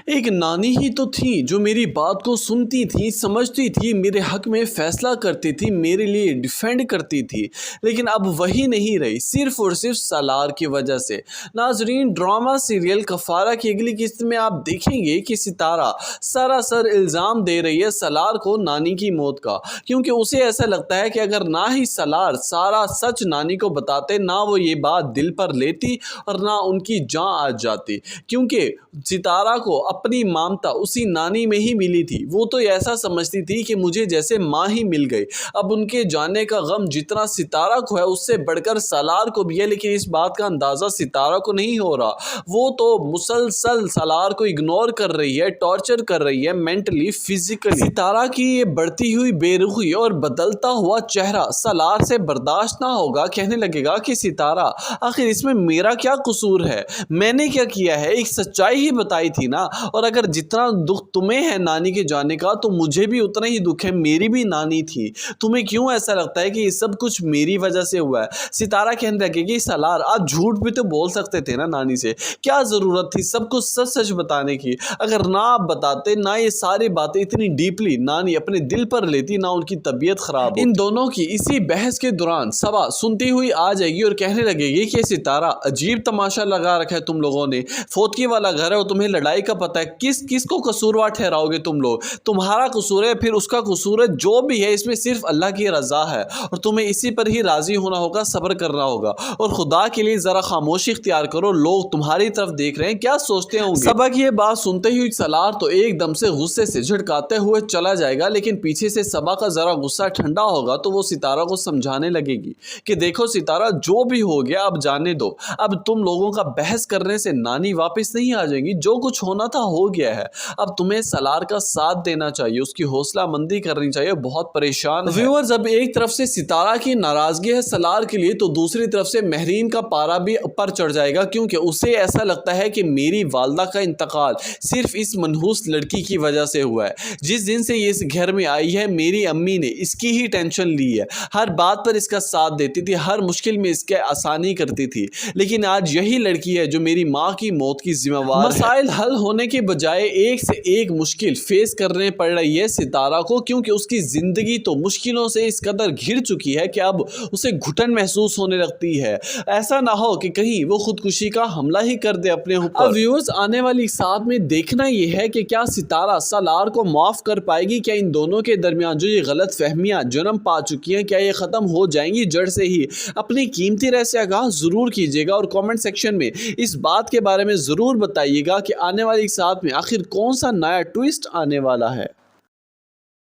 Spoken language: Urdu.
ایک نانی ہی تو تھی جو میری بات کو سنتی تھی، سمجھتی تھی، میرے حق میں فیصلہ کرتی تھی، میرے لیے ڈیفینڈ کرتی تھی، لیکن اب وہی نہیں رہی، صرف اور صرف سالار کی وجہ سے۔ ناظرین، ڈرامہ سیریل کفارہ کی اگلی قسط میں آپ دیکھیں گے کہ ستارہ سراسر الزام دے رہی ہے سالار کو نانی کی موت کا، کیونکہ اسے ایسا لگتا ہے کہ اگر نہ ہی سالار سارا سچ نانی کو بتاتے، نہ وہ یہ بات دل پر لیتی اور نہ ان کی جان آ جاتی، کیونکہ ستارہ کو اپنی مامتا اسی نانی میں ہی ملی تھی۔ وہ تو ایسا سمجھتی تھی کہ مجھے جیسے ماں ہی مل گئی۔ اب ان کے جانے کا غم جتنا ستارہ کو ہے اس سے بڑھ کر سالار کو بھی ہے، لیکن اس بات کا اندازہ ستارہ کو نہیں ہو رہا۔ وہ تو مسلسل سالار کو اگنور کر رہی ہے، ٹارچر کر رہی ہے، مینٹلی، فزیکلی۔ ستارہ کی یہ بڑھتی ہوئی بے رخی اور بدلتا ہوا چہرہ سالار سے برداشت نہ ہوگا، کہنے لگے گا کہ ستارہ آخر اس میں میرا کیا قصور ہے؟ میں نے کیا کیا ہے؟ ایک سچائی ہی بتائی تھی نا، اور اگر جتنا دکھ تمہیں ہے نانی کے جانے کا تو مجھے بھی اتنا ہی دکھ ہے، میری بھی نانی تھی۔ تمہیں کیوں ایسا لگتا ہے کہ یہ سب کچھ میری وجہ سے ہوا ہے؟ ستارہ کہنے لگے کہ سالار آپ جھوٹ بھی تو بول سکتے تھے نا نانی سے، کیا ضرورت تھی سب کچھ سچ سچ بتانے کی؟ اگر نہ آپ بتاتے، نہ یہ ساری باتیں اتنی ڈیپلی نانی اپنے دل پر لیتی، نہ ان کی طبیعت خراب ہوتی۔ ان دونوں کی اسی بحث کے دوران صبا سنتی ہوئی آ جائے گی اور کہنے لگے گی کہ ستارہ عجیب تماشا لگا رکھا ہے تم لوگوں نے، فوتکی والا گھر ہے اور تمہیں لڑائی کا پتہ ہے، کس کو قصوروار ٹھہراؤ گے تم لوگ؟ تمہارا قصور ہے، پھر اس کا قصور ہے، جو بھی ہے اس میں صرف اللہ کی رضا ہے اور تمہیں اسی پر ہی راضی ہونا ہوگا، صبر کرنا ہوگا، اور خدا کے لیے ذرا خاموشی اختیار کرو، لوگ تمہاری طرف دیکھ رہے ہیں، کیا سوچتے ہوں گے؟ صبا کی یہ بات سنتے ہی سالار تو ایک دم سے غصے سے جھڑکاتے ہوئے چلا جائے گا، لیکن پیچھے سے صبا کا ذرا غصہ ٹھنڈا ہوگا تو وہ ستارہ کو سمجھانے لگے گی کہ دیکھو ستارہ، جو بھی ہو گیا اب جانے دو، اب تم لوگوں کا بحث کرنے سے نانی واپس نہیں آ جائیں گی، جو کچھ ہونا تھا ہو گیا ہے، اب تمہیں سالار کا ساتھ دینا چاہیے، اس کی حوصلہ مندی کرنی چاہیے، بہت پریشان ہے۔ ویورز، اب ایک طرف سے ستارہ کی ناراضگی ہے سالار کے لیے تو دوسری طرف سے مہرین کا پارا بھی اوپر چڑھ جائے گا، کیونکہ اسے ایسا لگتا ہے کہ میری والدہ کا انتقال صرف اس منحوس لڑکی کی وجہ سے ہوا ہے۔ جس دن سے یہ اس گھر میں آئی ہے میری امی نے اس کی ہی ٹینشن لی ہے، ہر بات پر اس کا ساتھ دیتی تھی، ہر مشکل میں اس کے آسانی کرتی تھی، لیکن آج یہی لڑکی ہے جو میری ماں کی موت کی ذمہ وار ہے۔ مسائل حل ہونے کے بجائے ایک سے ایک مشکل فیس کرنے پڑ رہی ہے ستارہ کو، کیونکہ اس کی زندگی تو مشکلوں سے اس قدر گھر چکی ہے کہ اب اسے گھٹن محسوس ہونے لگتی ہے۔ ایسا نہ ہو کہ کہیں وہ خودکشی کا حملہ ہی کر دے اپنے اوپر۔ اب ویورز، آنے والی ساتھ میں دیکھنا یہ ہے کہ کیا ستارہ سالار کو معاف کر پائے گی؟ کیا ان دونوں کے درمیان جو یہ غلط فہمیاں جنم پا چکی ہیں کیا یہ ختم ہو جائیں گی جڑ سے ہی؟ اپنی قیمتی رائے سے آگاہ ضرور کیجیے گا اور کامنٹ سیکشن میں اس بات کے بارے میں ضرور بتائیے گا کہ آنے والی ساتھ میں آخر کون سا نیا ٹویسٹ آنے والا ہے۔